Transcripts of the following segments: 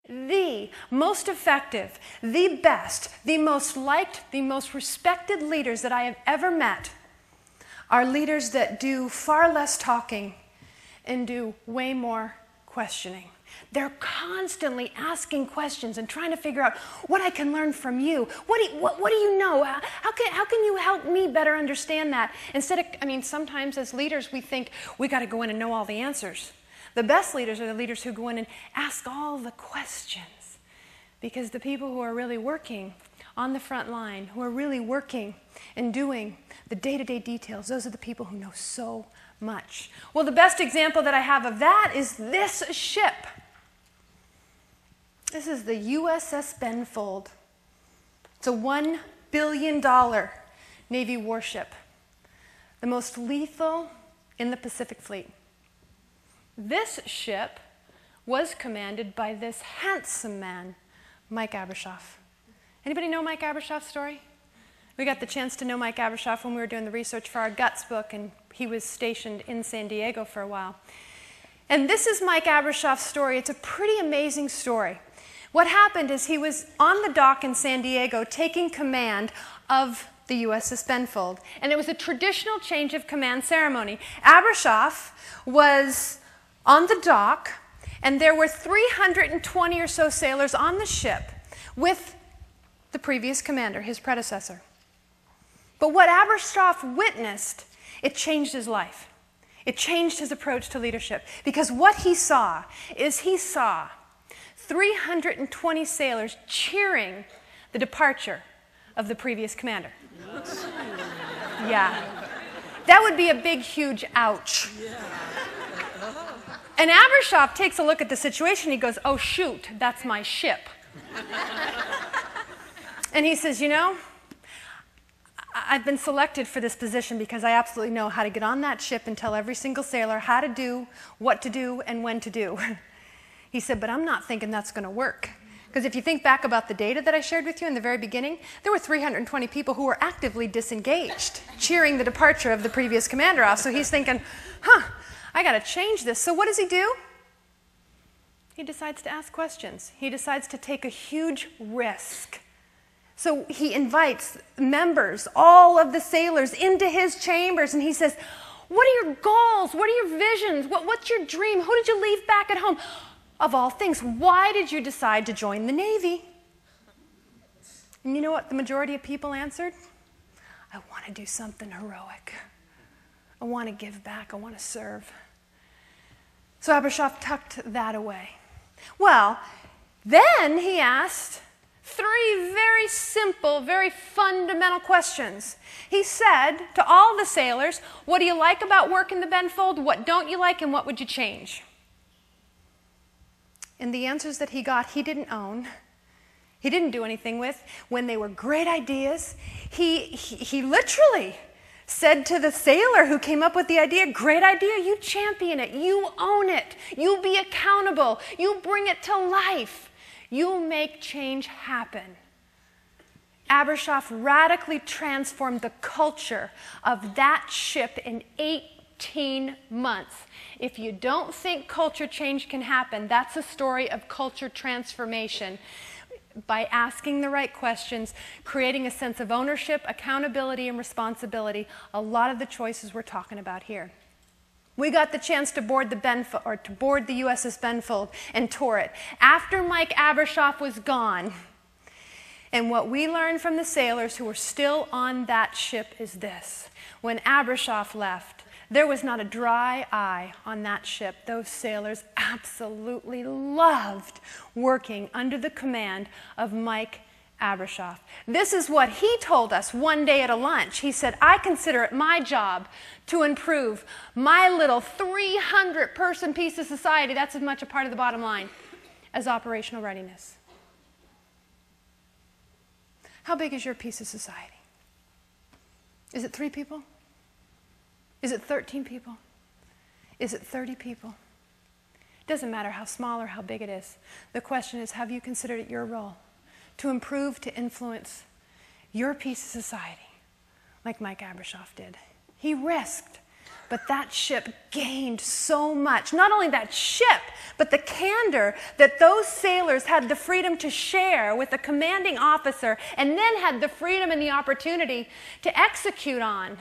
The most effective, the best, the most liked, the most respected leaders that I have ever met are leaders that do far less talking and do way more questioning. They're constantly asking questions and trying to figure out what I can learn from you. What do you know? How can you help me better understand that? Instead of, sometimes as leaders we think we got to go in and know all the answers. The best leaders are the leaders who go in and ask all the questions, because the people who are really working on the front line, who are really working and doing the day-to-day details, those are the people who know so much. Well, the best example that I have of that is this ship. This is the USS Benfold. It's a $1 billion Navy warship, the most lethal in the Pacific Fleet. This ship was commanded by this handsome man, Mike Abrashoff. Anybody know Mike Abrashoff's story? We got the chance to know Mike Abrashoff when we were doing the research for our Guts book, and he was stationed in San Diego for a while. And this is Mike Abrashoff's story. It's a pretty amazing story. What happened is he was on the dock in San Diego taking command of the USS Benfold, and it was a traditional change of command ceremony. Abrashoff was on the dock, and there were 320 or so sailors on the ship with the previous commander, his predecessor. But what Abrashoff witnessed, it changed his life. It changed his approach to leadership, because what he saw is 320 sailors cheering the departure of the previous commander. Yeah. That would be a big, huge ouch. And Abrashoff takes a look at the situation. He goes, oh, shoot, that's my ship. And he says, I've been selected for this position because I absolutely know how to get on that ship and tell every single sailor how to do, what to do, and when to do. He said, but I'm not thinking that's going to work. Because if you think back about the data that I shared with you in the very beginning, there were 320 people who were actively disengaged, cheering the departure of the previous commander off. So he's thinking, I got to change this. So what does he do? He decides to ask questions. He decides to take a huge risk. So he invites members, all of the sailors, into his chambers, and he says, what are your goals? What are your visions? What's your dream? Who did you leave back at home? Of all things, why did you decide to join the Navy? And you know what the majority of people answered? I want to do something heroic. I want to give back. I want to serve. So Abrashoff tucked that away. Well, then he asked 3 very simple, very fundamental questions. He said to all the sailors, what do you like about working the Benfold? What don't you like, and what would you change? And the answers that he got, he didn't own. He didn't do anything with. When they were great ideas, he literally said to the sailor who came up with the idea, great idea, you champion it, you own it, you be accountable, you bring it to life, you make change happen. Abrashoff radically transformed the culture of that ship in 18 months. If you don't think culture change can happen, that's a story of culture transformation. By asking the right questions, creating a sense of ownership, accountability, and responsibility, a lot of the choices we're talking about here. We got the chance to board the USS Benfold and tour it after Mike Abrashoff was gone. And what we learned from the sailors who were still on that ship is this. When Abrashoff left, there was not a dry eye on that ship. Those sailors absolutely loved working under the command of Mike Abrashoff. This is what he told us one day at a lunch. He said, I consider it my job to improve my little 300-person piece of society, that's as much a part of the bottom line, as operational readiness. How big is your piece of society? Is it 3 people? Is it 13 people? Is it 30 people? It doesn't matter how small or how big it is. The question is, have you considered it your role to improve, to influence your piece of society like Mike Abrashoff did? He risked, but But that ship gained so much. Not only that ship, but the candor that those sailors had the freedom to share with a commanding officer and then had the freedom and the opportunity to execute on.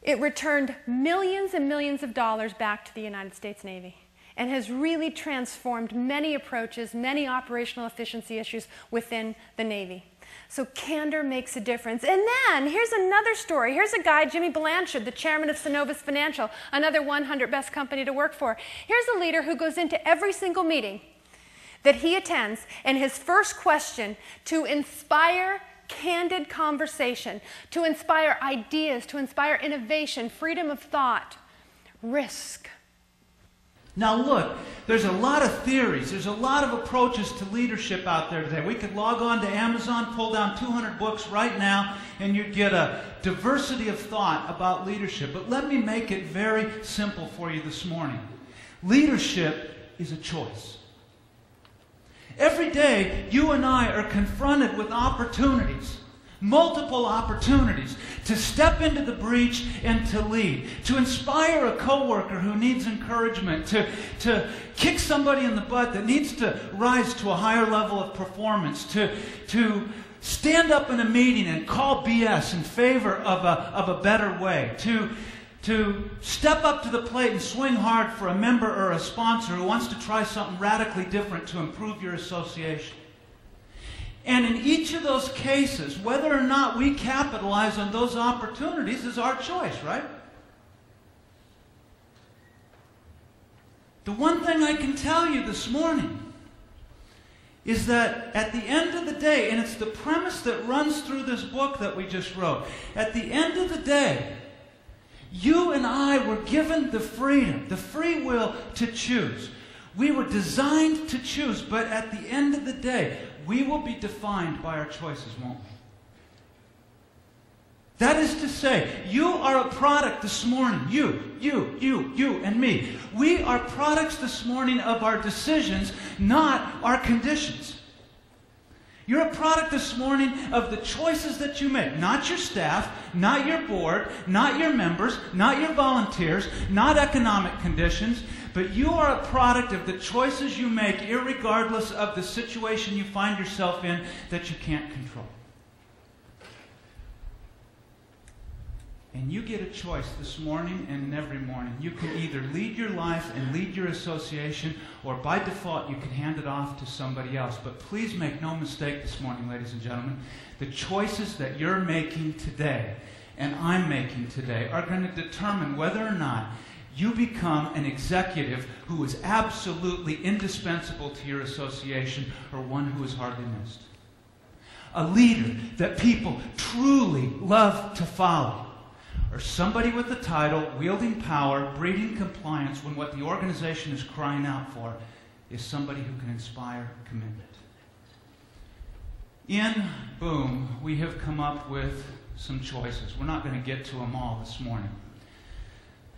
It returned millions and millions of dollars back to the United States Navy and has really transformed many approaches, many operational efficiency issues within the Navy. So candor makes a difference. And then, here's another story. Here's a guy, Jimmy Blanchard, the chairman of Synovus Financial, another 100 best company to work for. Here's a leader who goes into every single meeting that he attends, and his first question, to inspire candid conversation, to inspire ideas, to inspire innovation, freedom of thought, risk. Now look, there's a lot of theories, there's a lot of approaches to leadership out there today. We could log on to Amazon, pull down 200 books right now, and you'd get a diversity of thought about leadership. But let me make it very simple for you this morning. Leadership is a choice. Every day, you and I are confronted with opportunities, multiple opportunities, to step into the breach and to lead, to inspire a coworker who needs encouragement, to kick somebody in the butt that needs to rise to a higher level of performance, to stand up in a meeting and call BS in favor of a better way, to step up to the plate and swing hard for a member or a sponsor who wants to try something radically different to improve your association. And in each of those cases, whether or not we capitalize on those opportunities is our choice, right? The one thing I can tell you this morning is that at the end of the day, and it's the premise that runs through this book that we just wrote, at the end of the day, you and I were given the freedom, the free will to choose. We were designed to choose, but at the end of the day, we will be defined by our choices, won't we? That is to say, you are a product this morning. You, and me. We are products this morning of our decisions, not our conditions. You're a product this morning of the choices that you make. Not your staff, not your board, not your members, not your volunteers, not economic conditions, but you are a product of the choices you make, irregardless of the situation you find yourself in that you can't control. And you get a choice this morning and every morning. You can either lead your life and lead your association, or by default you can hand it off to somebody else. But please make no mistake this morning, ladies and gentlemen, the choices that you're making today and I'm making today are going to determine whether or not you become an executive who is absolutely indispensable to your association or one who is hardly missed. A leader that people truly love to follow. Or somebody with a title, wielding power, breeding compliance when what the organization is crying out for is somebody who can inspire commitment. In Boom, we have come up with some choices. We're not going to get to them all this morning.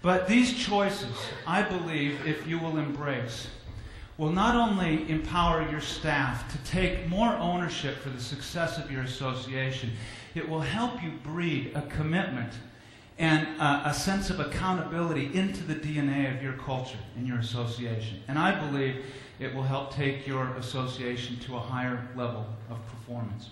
But these choices, I believe, if you will embrace, will not only empower your staff to take more ownership for the success of your association, it will help you breed a commitment and a sense of accountability into the DNA of your culture and your association. And I believe it will help take your association to a higher level of performance.